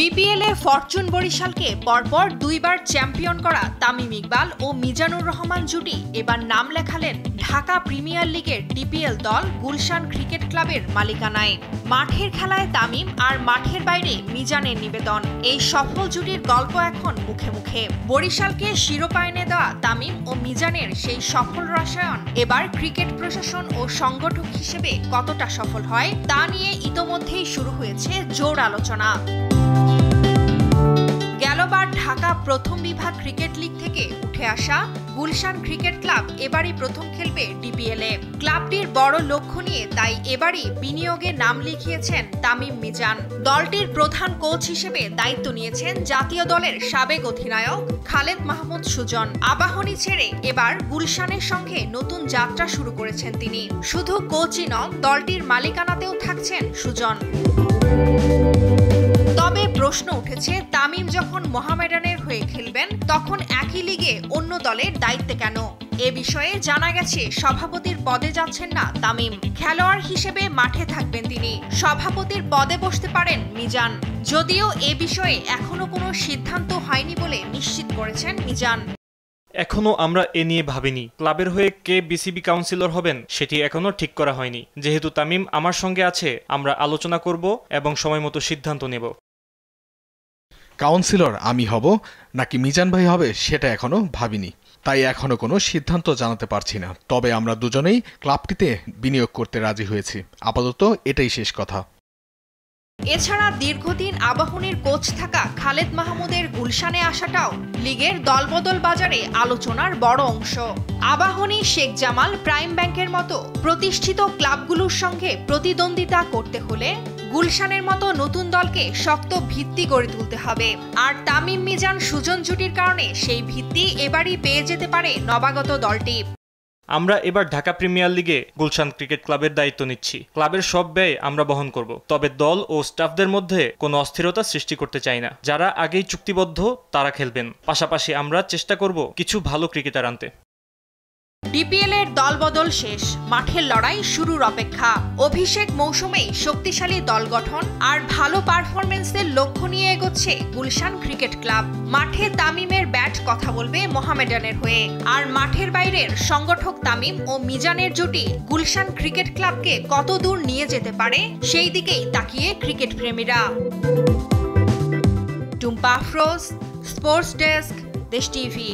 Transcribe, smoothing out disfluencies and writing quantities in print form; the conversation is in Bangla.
বিপিএলে ফরচুন বরিশালকে পরপর দুইবার চ্যাম্পিয়ন করা তামিম ইকবাল ও মিজানুর রহমান জুটি এবার নাম লেখালেন ঢাকা প্রিমিয়ার লিগের ডিপিএল দল গুলশান ক্রিকেট ক্লাবের মালিকানায়। মাঠের খেলায় তামিম আর মাঠের বাইরে মিজানের নিবেদন, এই সফল জুটির গল্প এখন মুখে মুখে। বরিশালকে শিরোপা এনে দেওয়া তামিম ও মিজানের সেই সফল রসায়ন এবার ক্রিকেট প্রশাসন ও সংগঠক হিসেবে কতটা সফল হয় তা নিয়ে ইতোমধ্যেই শুরু হয়েছে জোর আলোচনা। গেলবার ঢাকা প্রথম বিভাগ ক্রিকেট লিগ থেকে উঠে আসা গুলশান ক্রিকেট ক্লাব এবারই প্রথম খেলবে ডিপিএলে। ক্লাবটির বড় লক্ষ্য নিয়ে তাই এবারই বিনিয়োগে নাম লিখিয়েছেন তামিম মিজান। দলটির প্রধান কোচ হিসেবে দায়িত্ব নিয়েছেন জাতীয় দলের সাবেক অধিনায়ক খালেদ মাহমুদ সুজন। আবাহনী ছেড়ে এবার গুলশানের সঙ্গে নতুন যাত্রা শুরু করেছেন তিনি। শুধু কোচই নন, দলটির মালিকানাতেও থাকছেন সুজন। তবে প্রশ্ন উঠেছে, তামিম যখন মোহামেডানের হয়ে খেলবেন তখন একই লিগে অন্য দলের দায়িত্বে কেন? এ বিষয়ে জানা গেছে সভাপতির পদে যাচ্ছেন না তামিম, খেলোয়াড় হিসেবে মাঠে থাকবেন তিনি। সভাপতির পদে বসতে পারেন মিজান, যদিও এ বিষয়ে এখনো কোনো সিদ্ধান্ত হয়নি বলে নিশ্চিত করেছেন মিজান। এখনো আমরা এ নিয়ে ভাবিনি। ক্লাবের হয়ে কে বিসিবি কাউন্সিলর হবেন সেটি এখনো ঠিক করা হয়নি। যেহেতু তামিম আমার সঙ্গে আছে, আমরা আলোচনা করব এবং সময়মতো সিদ্ধান্ত নেব। কাউন্সিলর আমি হব নাকি মিজান ভাই হবে সেটা এখনো ভাবিনি, তাই এখনো কোনো সিদ্ধান্ত জানাতে পারছি না। তবে আমরা দুজনেই ক্লাবটিতে বিনিয়োগ করতে রাজি হয়েছি। আপাতত এটাই শেষ কথা। এছাড়া দীর্ঘদিন আবাহনীর কোচ থাকা খালেদ মাহমুদের গুলশানে আসাটাও লিগের দলবদল বাজারে আলোচনার বড় অংশ। আবাহনী, শেখ জামাল, প্রাইম ব্যাংকের মতো প্রতিষ্ঠিত ক্লাবগুলোর সঙ্গে প্রতিদ্বন্দ্বিতা করতে হলে গুলশানের মতো নতুন দলকে শক্ত ভিত্তি গড়ে তুলতে হবে। আর তামিম মিজান সুজন জুটির কারণে সেই ভিত্তি এবারই পেয়ে যেতে পারে নবাগত দলটি। আমরা এবার ঢাকা প্রিমিয়ার লিগে গুলশান ক্রিকেট ক্লাবের দায়িত্ব নিচ্ছি। ক্লাবের সব ব্যয় আমরা বহন করব। তবে দল ও স্টাফদের মধ্যে কোনো অস্থিরতা সৃষ্টি করতে চাই না। যারা আগেই চুক্তিবদ্ধ তারা খেলবেন। পাশাপাশি আমরা চেষ্টা করব কিছু ভালো ক্রিকেটার আনতে। ডিপিএল এর দলবদল শেষ, মাঠের লড়াই শুরুর অপেক্ষা। অভিষেক মৌসুমেই শক্তিশালী দল গঠন আর ভালো পারফরমেন্সের লক্ষ্য নিয়ে এগোচ্ছে গুলশান ক্রিকেট ক্লাব। মাঠে তামিমের ব্যাট কথা বলবে মোহামেডানের হয়ে, আর মাঠের বাইরের সংগঠক তামিম ও মিজানের জুটি গুলশান ক্রিকেট ক্লাবকে কত দূর নিয়ে যেতে পারে সেই দিকেই তাকিয়ে ক্রিকেট প্রেমীরা। Tumpa Afroz, sports desk, Desh TV.